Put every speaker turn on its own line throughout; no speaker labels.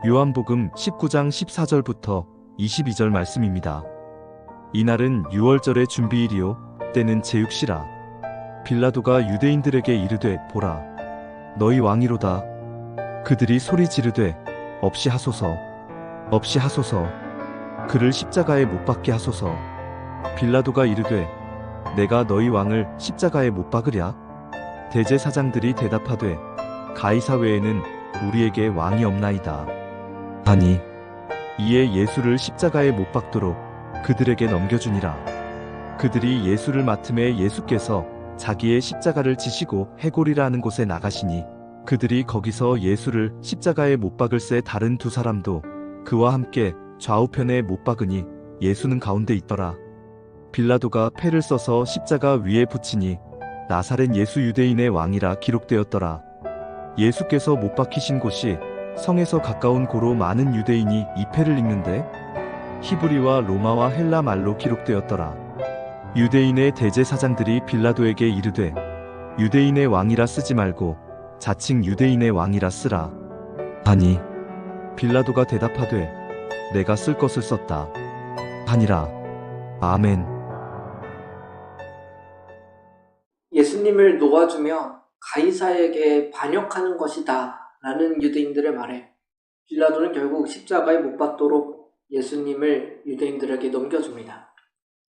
요한복음 19장 14절부터 22절 말씀입니다. 이날은 유월절의 준비일이요 때는 제육시라. 빌라도가 유대인들에게 이르되 보라 너희 왕이로다. 그들이 소리 지르되 없이 하소서 없이 하소서 그를 십자가에 못 박게 하소서. 빌라도가 이르되 내가 너희 왕을 십자가에 못 박으랴. 대제사장들이 대답하되 가이사 외에는 우리에게 왕이 없나이다 하니 이에 예수를 십자가에 못 박도록 그들에게 넘겨주니라. 그들이 예수를 맡음에 예수께서 자기의 십자가를 지시고 해골이라 하는 곳에 나가시니 그들이 거기서 예수를 십자가에 못 박을새 다른 두 사람도 그와 함께 좌우편에 못 박으니 예수는 가운데 있더라. 빌라도가 패를 써서 십자가 위에 붙이니 나사렛 예수 유대인의 왕이라 기록되었더라. 예수께서 못 박히신 곳이 성에서 가까운 고로 많은 유대인이 이 패를 읽는데 히브리와 로마와 헬라 말로 기록되었더라. 유대인의 대제사장들이 빌라도에게 이르되 유대인의 왕이라 쓰지 말고 자칭 유대인의 왕이라 쓰라 하니 빌라도가 대답하되 내가 쓸 것을 썼다 하니라. 아멘.
예수님을 놓아주며 가이사에게 반역하는 것이다 라는 유대인들의 말에 빌라도는 결국 십자가에 못 박도록 예수님을 유대인들에게 넘겨줍니다.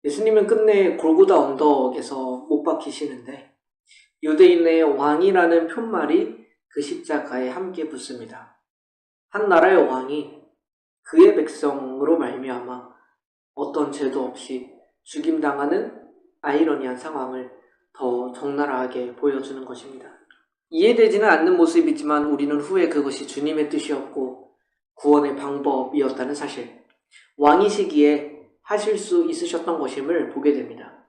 예수님은 끝내 골고다 언덕에서 못 박히시는데 유대인의 왕이라는 표말이 그 십자가에 함께 붙습니다. 한 나라의 왕이 그의 백성으로 말미암아 어떤 죄도 없이 죽임당하는 아이러니한 상황을 더 적나라하게 보여주는 것입니다. 이해되지는 않는 모습이지만 우리는 후에 그것이 주님의 뜻이었고 구원의 방법이었다는 사실, 왕이시기에 하실 수 있으셨던 것임을 보게 됩니다.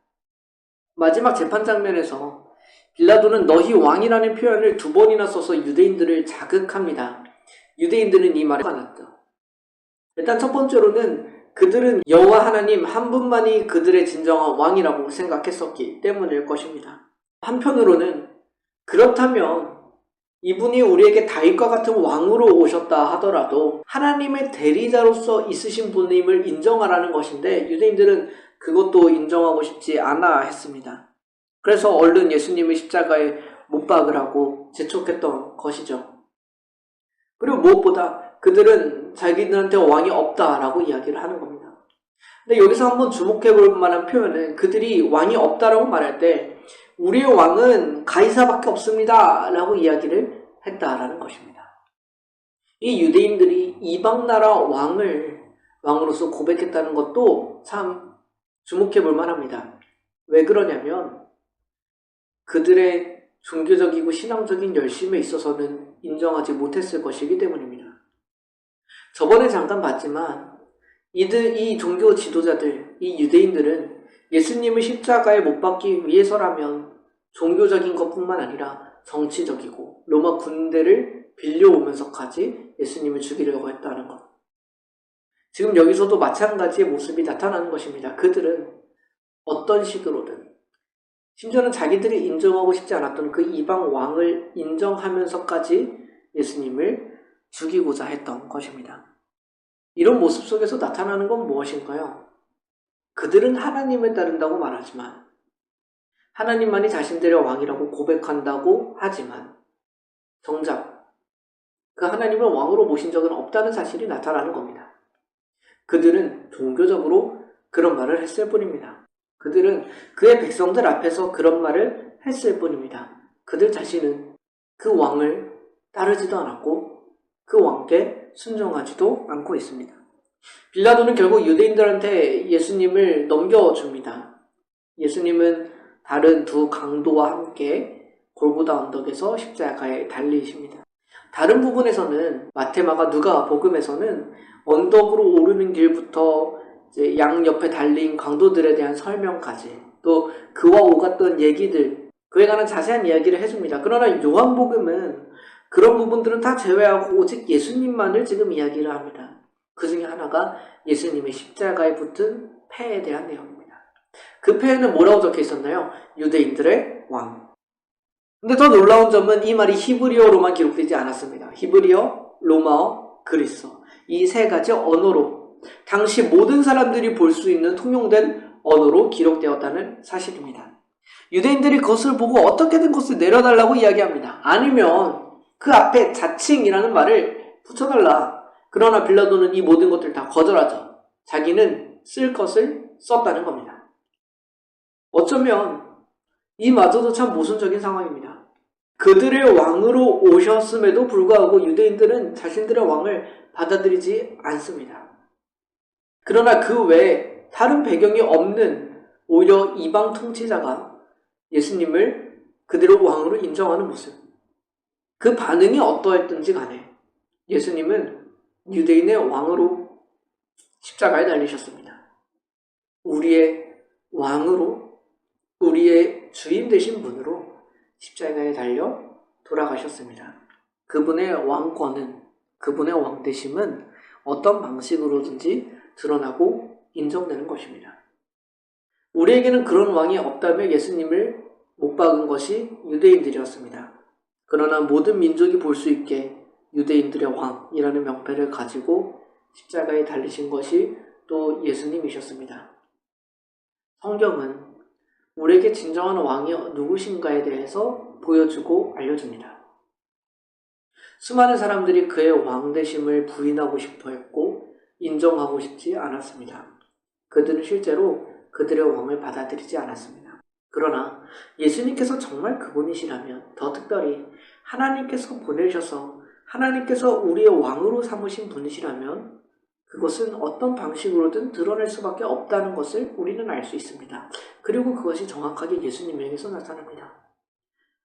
마지막 재판 장면에서 빌라도는 너희 왕이라는 표현을 2번이나 써서 유대인들을 자극합니다. 유대인들은 이 말에 화났다. 일단 첫 번째로는 그들은 여호와 하나님 한 분만이 그들의 진정한 왕이라고 생각했었기 때문일 것입니다. 한편으로는 그렇다면 이분이 우리에게 다윗과 같은 왕으로 오셨다 하더라도 하나님의 대리자로서 있으신 분임을 인정하라는 것인데 유대인들은 그것도 인정하고 싶지 않아 했습니다. 그래서 얼른 예수님을 십자가에 못 박으라고 재촉했던 것이죠. 그리고 무엇보다 그들은 자기들한테 왕이 없다라고 이야기를 하는 겁니다. 근데 여기서 한번 주목해 볼 만한 표현은 그들이 왕이 없다라고 말할 때 우리의 왕은 가이사밖에 없습니다 라고 이야기를 했다라는 것입니다. 이 유대인들이 이방 나라 왕으로서 고백했다는 것도 참 주목해 볼 만합니다. 왜 그러냐면 그들의 종교적이고 신앙적인 열심에 있어서는 인정하지 못했을 것이기 때문입니다. 저번에 잠깐 봤지만 이 종교 지도자들, 이 유대인들은 예수님을 십자가에 못 박기 위해서라면 종교적인 것뿐만 아니라 정치적이고 로마 군대를 빌려오면서까지 예수님을 죽이려고 했다는 것. 지금 여기서도 마찬가지의 모습이 나타나는 것입니다. 그들은 어떤 식으로든 심지어는 자기들이 인정하고 싶지 않았던 그 이방 왕을 인정하면서까지 예수님을 죽이고자 했던 것입니다. 이런 모습 속에서 나타나는 건 무엇인가요? 그들은 하나님을 따른다고 말하지만 하나님만이 자신들의 왕이라고 고백한다고 하지만 정작 그 하나님을 왕으로 모신 적은 없다는 사실이 나타나는 겁니다. 그들은 종교적으로 그런 말을 했을 뿐입니다. 그들은 그의 백성들 앞에서 그런 말을 했을 뿐입니다. 그들 자신은 그 왕을 따르지도 않았고 그 왕께 순종하지도 않고 있습니다. 빌라도는 결국 유대인들한테 예수님을 넘겨줍니다. 예수님은 다른 두 강도와 함께 골고다 언덕에서 십자가에 달리십니다. 다른 부분에서는 마테마가 누가 복음에서는 언덕으로 오르는 길부터 이제 양 옆에 달린 강도들에 대한 설명까지 또 그와 오갔던 얘기들 그에 관한 자세한 이야기를 해줍니다. 그러나 요한복음은 그런 부분들은 다 제외하고 오직 예수님만을 지금 이야기를 합니다. 그 중에 하나가 예수님의 십자가에 붙은 패에 대한 내용입니다. 그 패에는 뭐라고 적혀 있었나요? 유대인들의 왕. 근데 더 놀라운 점은 이 말이 히브리어로만 기록되지 않았습니다. 히브리어, 로마어, 그리스어. 이 세 가지 언어로 당시 모든 사람들이 볼 수 있는 통용된 언어로 기록되었다는 사실입니다. 유대인들이 그것을 보고 어떻게든 그것을 내려달라고 이야기합니다. 아니면 그 앞에 자칭이라는 말을 붙여달라. 그러나 빌라도는 이 모든 것들을 다 거절하죠. 자기는 쓸 것을 썼다는 겁니다. 어쩌면 이마저도 참 모순적인 상황입니다. 그들의 왕으로 오셨음에도 불구하고 유대인들은 자신들의 왕을 받아들이지 않습니다. 그러나 그 외에 다른 배경이 없는 오히려 이방 통치자가 예수님을 그들의 왕으로 인정하는 모습. 그 반응이 어떠했든지 간에 예수님은 유대인의 왕으로 십자가에 달리셨습니다. 우리의 왕으로, 우리의 주인 되신 분으로 십자가에 달려 돌아가셨습니다. 그분의 왕권은, 그분의 왕되심은 어떤 방식으로든지 드러나고 인정되는 것입니다. 우리에게는 그런 왕이 없다며 예수님을 못 박은 것이 유대인들이었습니다. 그러나 모든 민족이 볼 수 있게 유대인들의 왕이라는 명패를 가지고 십자가에 달리신 것이 또 예수님이셨습니다. 성경은 우리에게 진정한 왕이 누구신가에 대해서 보여주고 알려줍니다. 수많은 사람들이 그의 왕되심을 부인하고 싶어 했고 인정하고 싶지 않았습니다. 그들은 실제로 그들의 왕을 받아들이지 않았습니다. 그러나 예수님께서 정말 그분이시라면, 더 특별히 하나님께서 보내셔서 하나님께서 우리의 왕으로 삼으신 분이시라면 그것은 어떤 방식으로든 드러낼 수밖에 없다는 것을 우리는 알 수 있습니다. 그리고 그것이 정확하게 예수님에게서 나타납니다.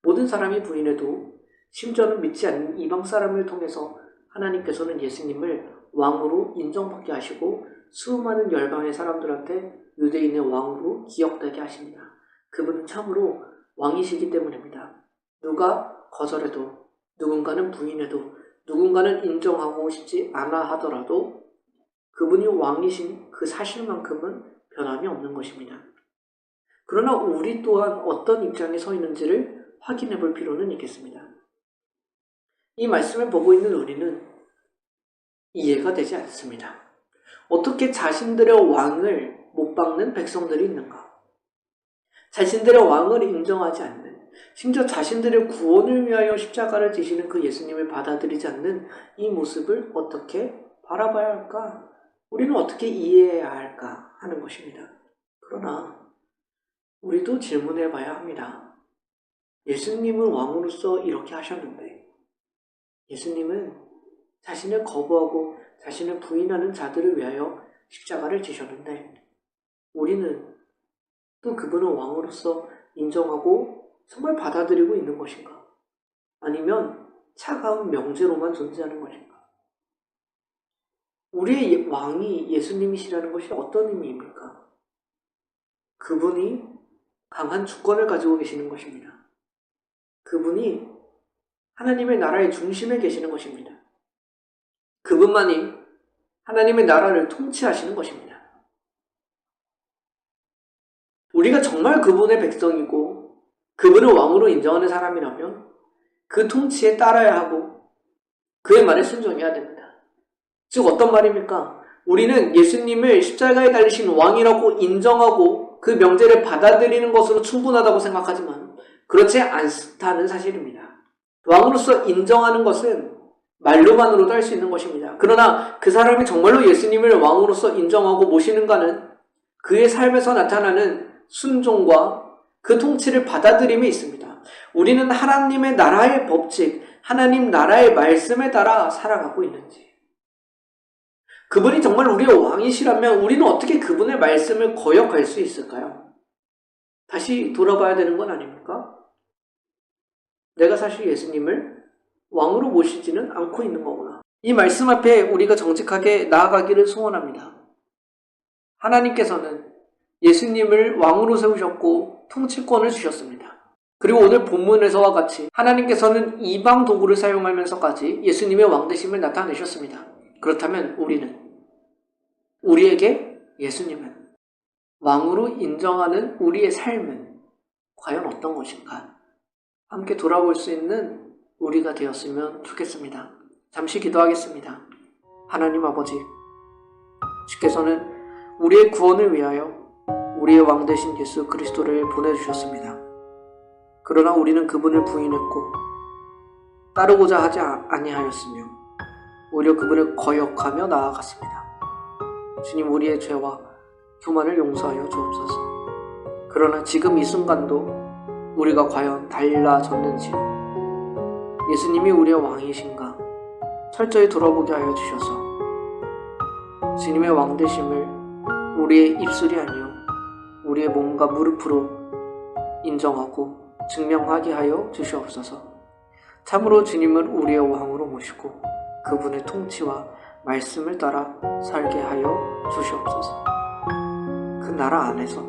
모든 사람이 부인해도, 심지어는 믿지 않는 이방 사람을 통해서 하나님께서는 예수님을 왕으로 인정받게 하시고 수많은 열방의 사람들한테 유대인의 왕으로 기억되게 하십니다. 그분은 참으로 왕이시기 때문입니다. 누가 거절해도, 누군가는 부인해도, 누군가는 인정하고 싶지 않아 하더라도 그분이 왕이신 그 사실만큼은 변함이 없는 것입니다. 그러나 우리 또한 어떤 입장에 서 있는지를 확인해 볼 필요는 있겠습니다. 이 말씀을 보고 있는 우리는 이해가 되지 않습니다. 어떻게 자신들의 왕을 못 박는 백성들이 있는가? 자신들의 왕을 인정하지 않는, 심지어 자신들의 구원을 위하여 십자가를 지시는 그 예수님을 받아들이지 않는 이 모습을 어떻게 바라봐야 할까? 우리는 어떻게 이해해야 할까 하는 것입니다. 그러나 우리도 질문해 봐야 합니다. 예수님은 왕으로서 이렇게 하셨는데, 예수님은 자신을 거부하고 자신을 부인하는 자들을 위하여 십자가를 지셨는데, 우리는 또 그분을 왕으로서 인정하고 정말 받아들이고 있는 것인가? 아니면 차가운 명제로만 존재하는 것인가? 우리의 왕이 예수님이시라는 것이 어떤 의미입니까? 그분이 강한 주권을 가지고 계시는 것입니다. 그분이 하나님의 나라의 중심에 계시는 것입니다. 그분만이 하나님의 나라를 통치하시는 것입니다. 우리가 정말 그분의 백성이고 그분을 왕으로 인정하는 사람이라면 그 통치에 따라야 하고 그의 말에 순종해야 됩니다. 즉 어떤 말입니까? 우리는 예수님을 십자가에 달리신 왕이라고 인정하고 그 명제를 받아들이는 것으로 충분하다고 생각하지만 그렇지 않다는 사실입니다. 왕으로서 인정하는 것은 말로만으로도 할 수 있는 것입니다. 그러나 그 사람이 정말로 예수님을 왕으로서 인정하고 모시는가는 그의 삶에서 나타나는 순종과 그 통치를 받아들임에 있습니다. 우리는 하나님의 나라의 법칙, 하나님 나라의 말씀에 따라 살아가고 있는지, 그분이 정말 우리의 왕이시라면 우리는 어떻게 그분의 말씀을 거역할 수 있을까요? 다시 돌아봐야 되는 건 아닙니까? 내가 사실 예수님을 왕으로 모시지는 않고 있는 거구나. 이 말씀 앞에 우리가 정직하게 나아가기를 소원합니다. 하나님께서는 예수님을 왕으로 세우셨고 통치권을 주셨습니다. 그리고 오늘 본문에서와 같이 하나님께서는 이방 도구를 사용하면서까지 예수님의 왕되심을 나타내셨습니다. 그렇다면 우리에게 예수님은 왕으로 인정하는 우리의 삶은 과연 어떤 것인가? 함께 돌아볼 수 있는 우리가 되었으면 좋겠습니다. 잠시 기도하겠습니다. 하나님 아버지, 주께서는 우리의 구원을 위하여 우리의 왕 되신 예수 그리스도를 보내주셨습니다. 그러나 우리는 그분을 부인했고 따르고자 하지 아니하였으며 오히려 그분을 거역하며 나아갔습니다. 주님, 우리의 죄와 교만을 용서하여 주옵소서. 그러나 지금 이 순간도 우리가 과연 달라졌는지요? 예수님이 우리의 왕이신가 철저히 돌아보게 하여 주셔서 주님의 왕되심을 우리의 입술이 아니요 우리의 몸과 무릎으로 인정하고 증명하게 하여 주시옵소서. 참으로 주님을 우리의 왕으로 모시고 그분의 통치와 말씀을 따라 살게 하여 주시옵소서. 그 나라 안에서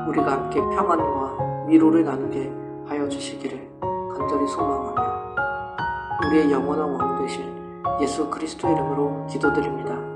우리가 함께 평안과 위로를 나누게 하여 주시기를 간절히 소망하며 우리의 영원한 왕 되신 예수 그리스도의 이름으로 기도드립니다.